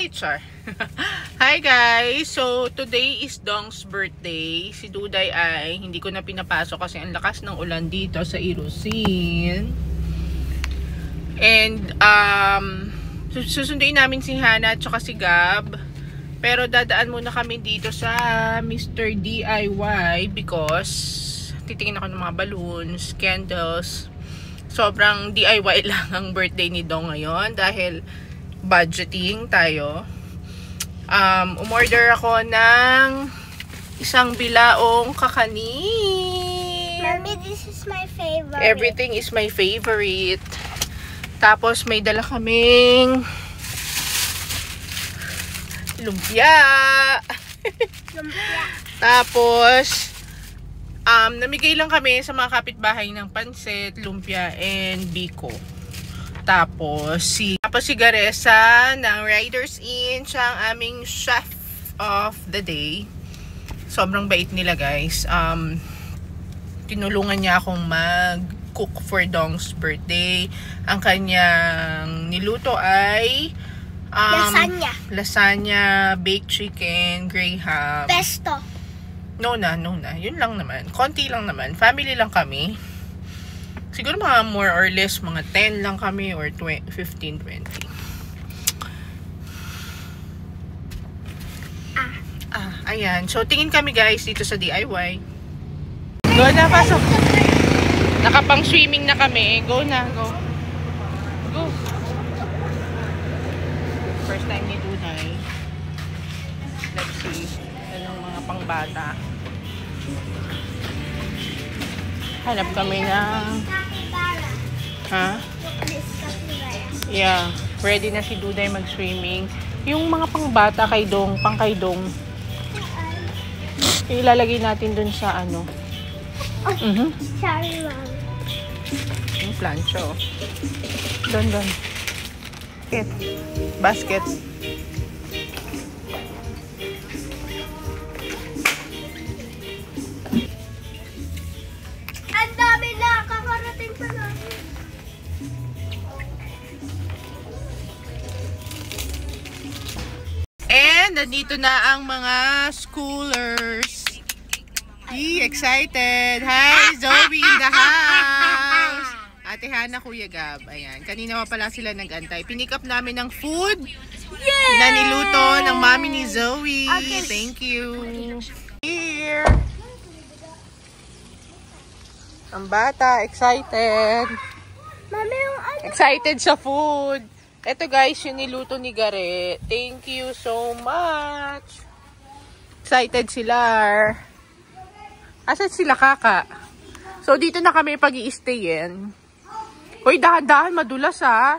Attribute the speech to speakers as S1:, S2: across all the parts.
S1: Hi, Char. Hi guys! So, today is Dong's birthday. Si Duday ay hindi ko na pinapasok kasi ang lakas ng ulan dito sa Irusin. And, susunduin namin si Hana at saka si Gab. Pero dadaan muna kami dito sa Mr. DIY because titingin ako ng mga balloons, candles. Sobrang DIY lang ang birthday ni Dong ngayon dahil budgeting tayo. Umorder ako ng isang bilaong kakanin.
S2: Mommy, this is my favorite.
S1: Everything is my favorite. Tapos may dala kaming lumpia.
S2: Lumpia.
S1: Tapos namigay lang kami sa mga kapitbahay ng pansit, lumpia, and biko. Tapos si Garessa ng Riders Inn, siya ang aming chef of the day. Sobrang bait nila guys. Tinulungan niya akong mag-cook for Dong's birthday. Ang kanyang niluto ay lasagna, baked chicken, graham,
S2: pesto.
S1: No na. Yun lang naman. Konti lang naman. Family lang kami. Siguro mga more or less, mga 10 lang kami or 15, 20. Ayan. So, tingin kami guys dito sa DIY. Go na, pasok. Nakapang swimming na kami. Go na, go. Go. First time ni Duday. Let's see. Anong mga pangbata. Hanap kami ng... Yeah. Ready na si Duday mag-swimming. Yung mga pangbata kay Dong, kay Dong. Ilalagay natin dun sa ano.
S2: Sorry, Mom.
S1: Yung plancho. Doon. Basket.
S2: Ang dami na kakarating pa namin.
S1: And nandito na ang mga schoolers. Excited! Hi, Zoe in the house! Ate Hana, Kuya Gab. Ayan. Kanina pa pala sila nag-antay. Pinick up namin ng food na niluto ng mami ni Zoe. Okay. Thank you. Here. Ang bata, excited.
S2: Mami, yung ano?
S1: Excited sa food. Ito guys, yung niluto ni Gare. Thank you so much. Excited sila. Asan sila kaka? So, dito na kami pag-i-stayin. Hoy, dahan-dahan, madulas ha.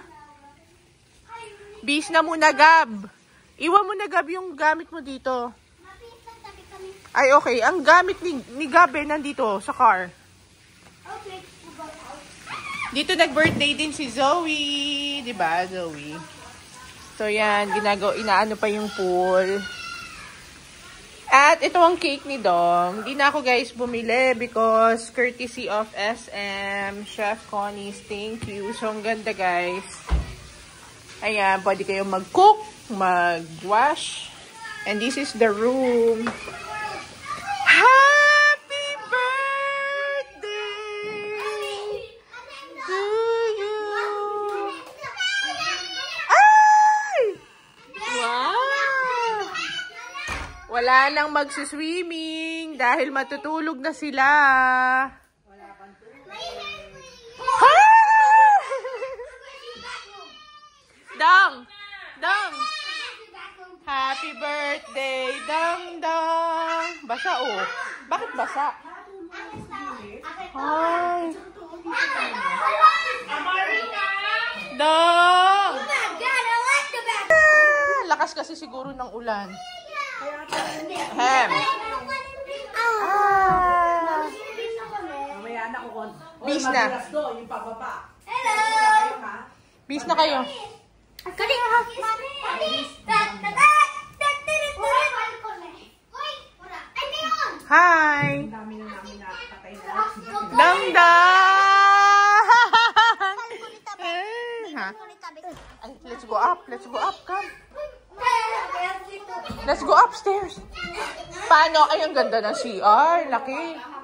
S1: Bis na muna, Gab. Iwan mo na, Gab, yung gamit mo dito. Ay, okay. Ang gamit ni Gab nandito sa car.
S2: Okay.
S1: Dito nag-birthday din si Zoe. Diba, Zoe? So, yan. Inaano pa yung pool. At ito ang cake ni Dong. Hindi na ako guys bumili because courtesy of SM, Chef Connie's. Thank you. So, ang ganda guys. Ayan, pwede kayong mag-cook, mag-wash. And this is the room. Happy birthday to you. Ay! Wow! Wala nang magsuswimming dahil matutulog na sila. Dong! Happy birthday, Dong! Basa oh. Bakit basa? Hi! Dong! Lakas kasi siguro ng ulan. Hem. Bis na. Bis na kayo. Hi. Dang-dang. Let's go up. Come. Let's go upstairs. Paano? Ay, ang ganda ng CR. Laki.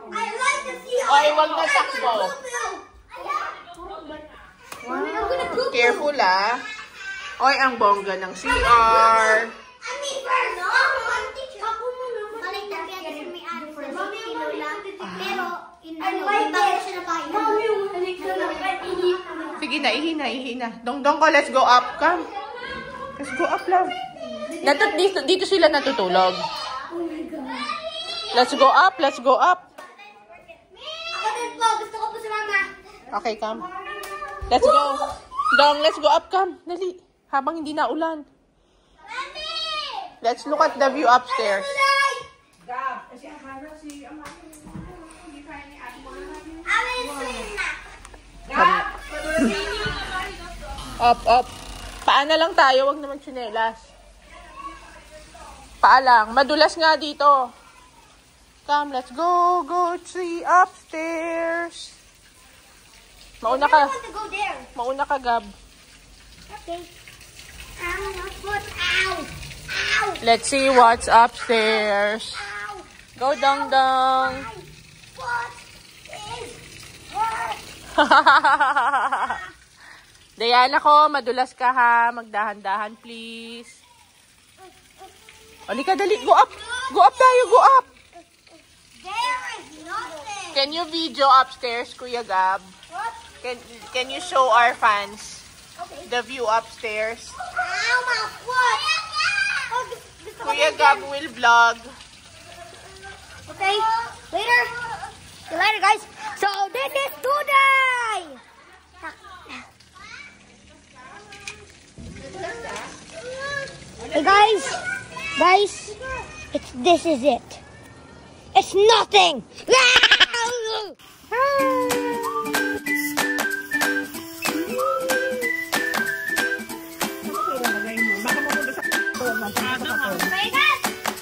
S2: I like the CR.
S1: Ay, wag na takbo. Wow. Careful, ah. Oy, ang bongga ng CR.
S2: I mean, first, ako muna. Baliktad kaya kasi may ano first. Si Lola. Pero, siya na kain. Mami, halik ka na.
S1: Sige na, ihina. Dong ko, let's go up. Come. Let's go up lang. Dito sila natutulog.
S2: Oh my God.
S1: Let's go up.
S2: Ako din po. Gusto ko po si Mama.
S1: Okay, come. Let's go. Dong, let's go up, come. Dali. Habang hindi na ulan.
S2: Mami!
S1: Let's look at the view upstairs. Up. Paa na lang tayo, wag naman tsinelas. Paa lang. Madulas nga dito. Come, let's go. Go see upstairs. Mauna ka.
S2: I want to go there.
S1: Mauna ka, Gab.
S2: Okay. Ow, my foot. Ow. Ow.
S1: Let's see what's upstairs.
S2: Ow.
S1: Go, Dong Dong.
S2: My foot is hurt.
S1: Diana ko, madulas ka ha. Magdahan-dahan, please. Halika, dali. Go up. Go up tayo. Go up.
S2: There is nothing.
S1: Can you video upstairs, Kuya Gab?
S2: What?
S1: Can you show our fans
S2: Okay.
S1: the view upstairs?
S2: Ow, my foot. Oh, gusto ko
S1: Kuya
S2: din
S1: Gab
S2: dyan.
S1: will vlog.
S2: Okay. Later. See you later, guys. So, this is today. Hey, guys. This is it. It's nothing.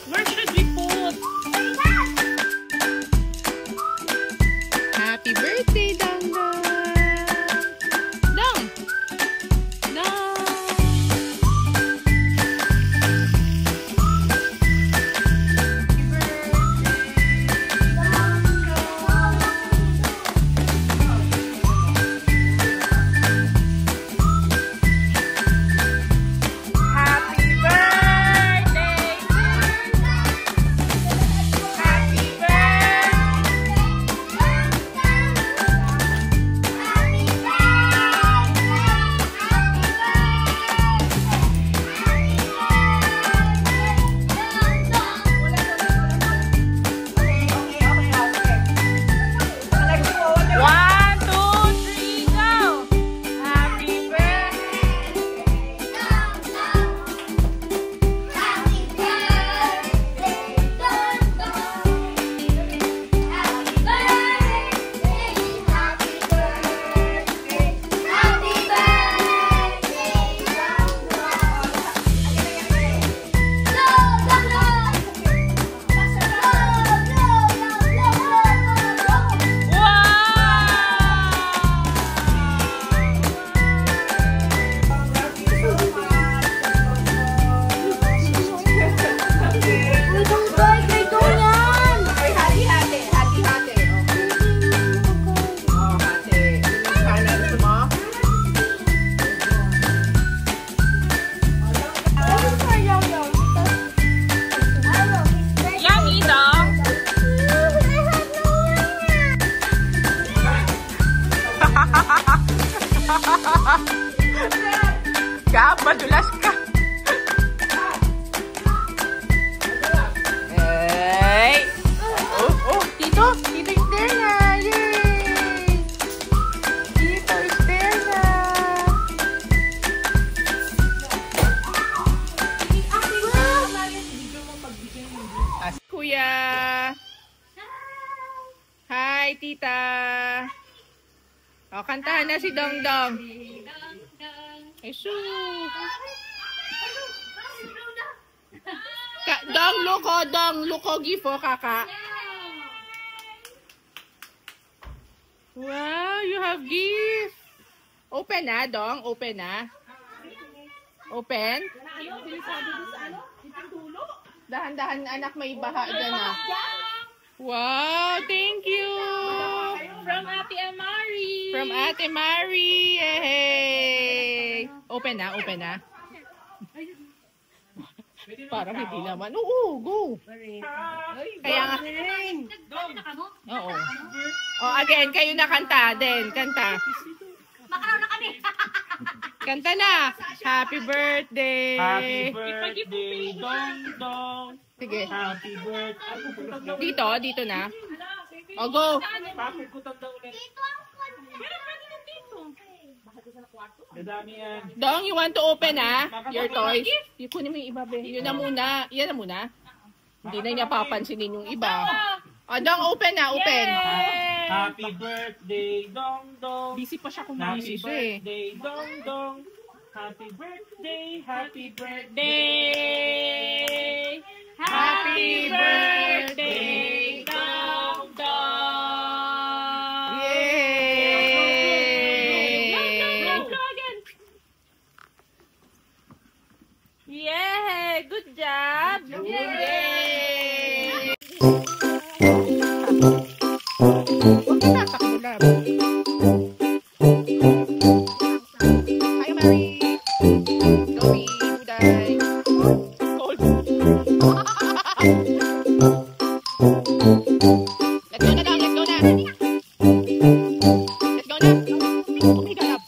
S1: Where should we put? Happy birthday, Dong Dong. Dong. Gab, madulas ka. Ay. Tito is there na. Yay! Tito is there na. Kuya. Hi, tita. O, kantahan na si Dong Dong. Jesus. Dong, luko, gifo, kaka. Wow, you have gift. Open na, Dong. Open na. Open. Dahan-dahan anak, may baha dyan ah. Wow, thank you.
S3: From Ate Amari.
S1: From Ate Mari. Yay! Open na, open na. Parang hindi naman. Oo, go. Kaya nga. Oo. Oh, again, kayo na kanta din. Kanta.
S2: Makaraw na kami.
S1: Kanta na. Happy birthday.
S3: Happy birthday, Dong Dong.
S1: Sige.
S3: Happy birthday.
S1: Dito, dito na. O, go.
S3: Bakit ko tanda ulit? Dadami yan.
S1: Dong, you want to open your toys? You kunin mo yung iba, be. Yun na muna. Yan na muna. Hindi na niya papansinin yung iba. O, Dong, open na, open.
S3: Happy birthday, Dong Dong.
S1: Busy pa siya kung
S3: Happy
S1: busy siya eh.
S3: birthday, Dong Dong. Happy birthday, happy birthday.
S1: Happy birthday,
S3: Dong Dong.
S1: Yay! Yay! Good job! Yay! Huwag ka tatakbo lang. Hi, Mary! Dobby, Buday! Cold! Let's go na lang! Let's go na! Let's go na! Umiga lang!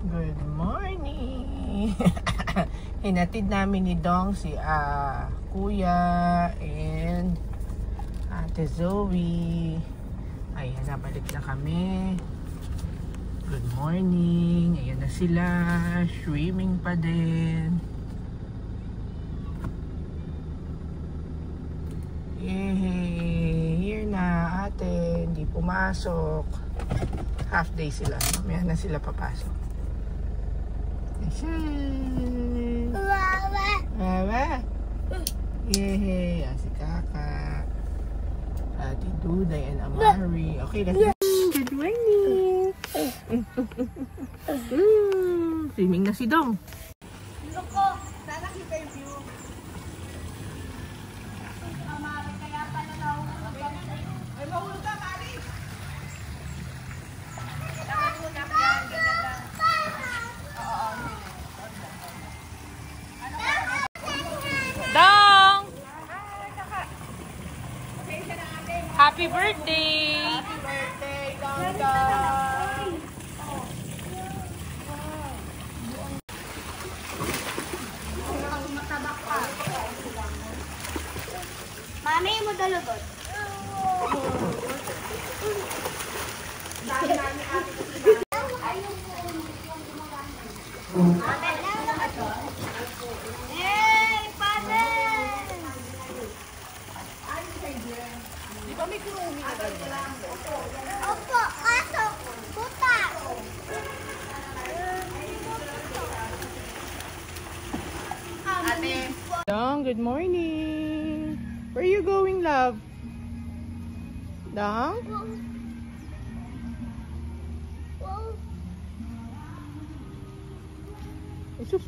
S1: Good morning! Hinatid namin ni Dong si Kuya and Ate Zoe. Ayan, nabalik na kami. Good morning! Ayan na sila. Swimming pa din. Yay! Here na ate. Hindi pumasok. Half day sila. Mamaya na sila papasok. Wawa! Yay! Si Kaka. Ate Duday and Amari. Okay, let's go. Good morning! Swimming na si Dong.
S2: Loko, sana kita yung view. Amari, kaya pala nahulog kami sa'yo.
S1: Ay, mahulog ka, Mari!
S3: Dong! Happy birthday!
S1: Happy birthday, Dong Dong!
S2: Mami, mo dalugod. Hey, padel!
S1: Di ba may kurumi na ganyan?
S2: Opo, kaso, puta!
S1: Ate. Dong, good morning. Where are you going, love? Dong? Jesus.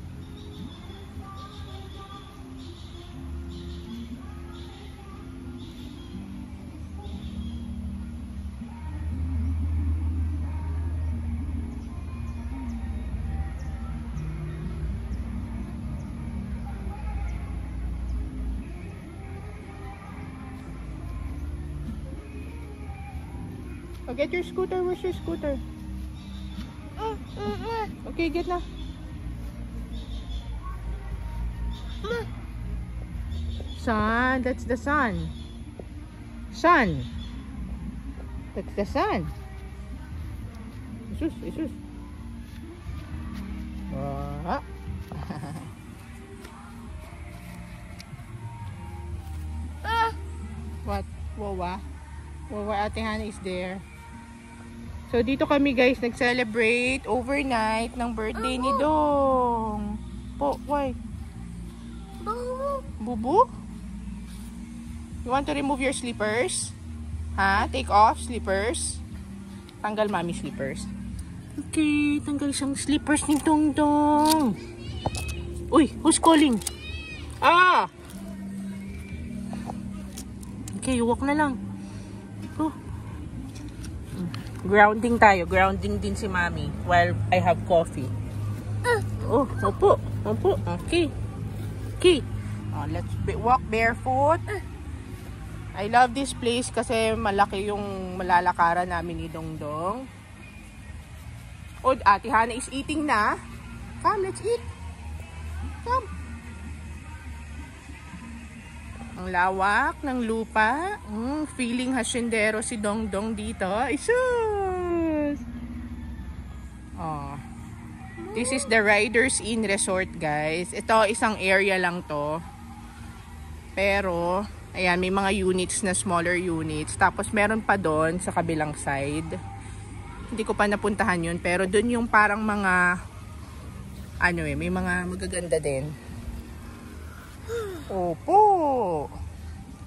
S1: Oh, get your scooter. Where's your scooter? Okay, get na. sun. That's the sun. Sun. That's the sun. Jesus. Ah. What? Wawa? Wawa, Ate Hana is there. So, dito kami guys, nag-celebrate overnight ng birthday ni Dong. Po, why? Bubu? You want to remove your slippers? Ha? Take off slippers? Tanggal mami slippers. Okay, tanggal siyang slippers ni Dong Dong. Uy, who's calling? Ah! Okay, walk na lang. Oh. Grounding tayo. Grounding din si mami while I have coffee. Oh, opo. Okay. Let's walk barefoot. I love this place kasi malaki yung malalakaran namin ni Dongdong. Oh, Ate Hana is eating na. Come, let's eat. Come. Ang lawak ng lupa. Feeling hasyendero si Dongdong dito. Isus! Oh. This is the Riders Inn Resort, guys. Ito, isang area lang to. Pero, ayan, may mga units na smaller units. Tapos, meron pa doon sa kabilang side. Hindi ko pa napuntahan yun. Pero, doon yung parang mga, may mga magaganda din. Opo!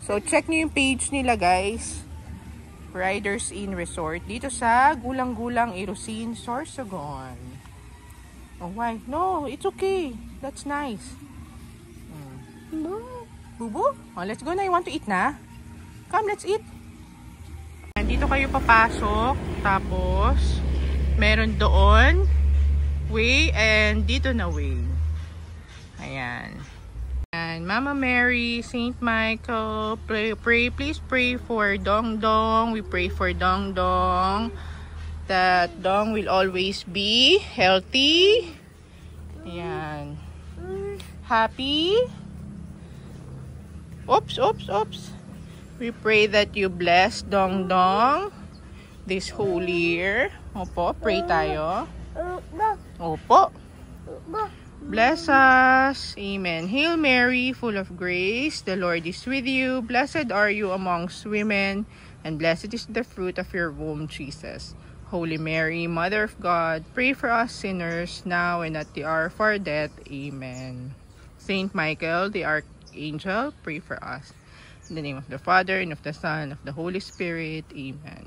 S1: So, check nyo yung page nila, guys. Riders Inn Resort. Dito sa Gulang-Gulang, Irusin, Sorsogon. Oh, why? No, it's okay. That's nice. Bubu? Oh, let's go na. You want to eat na? Come, let's eat. Dito kayo papasok. Tapos, meron doon way and dito na way. Ayan. And Mama Mary, Saint Michael, please pray for Dongdong. We pray for Dongdong that Dong will always be healthy. Ayan. Happy. Oops. We pray that you bless Dongdong this whole year. Opo, pray tayo. Opo. Bless us. Amen. Hail Mary, full of grace, the Lord is with you. Blessed are you amongst women, and blessed is the fruit of your womb, Jesus. Holy Mary, Mother of God, pray for us sinners, now and at the hour of our death. Amen. Saint Michael, the Archangel, pray for us. In the name of the Father, and of the Son, and of the Holy Spirit. Amen.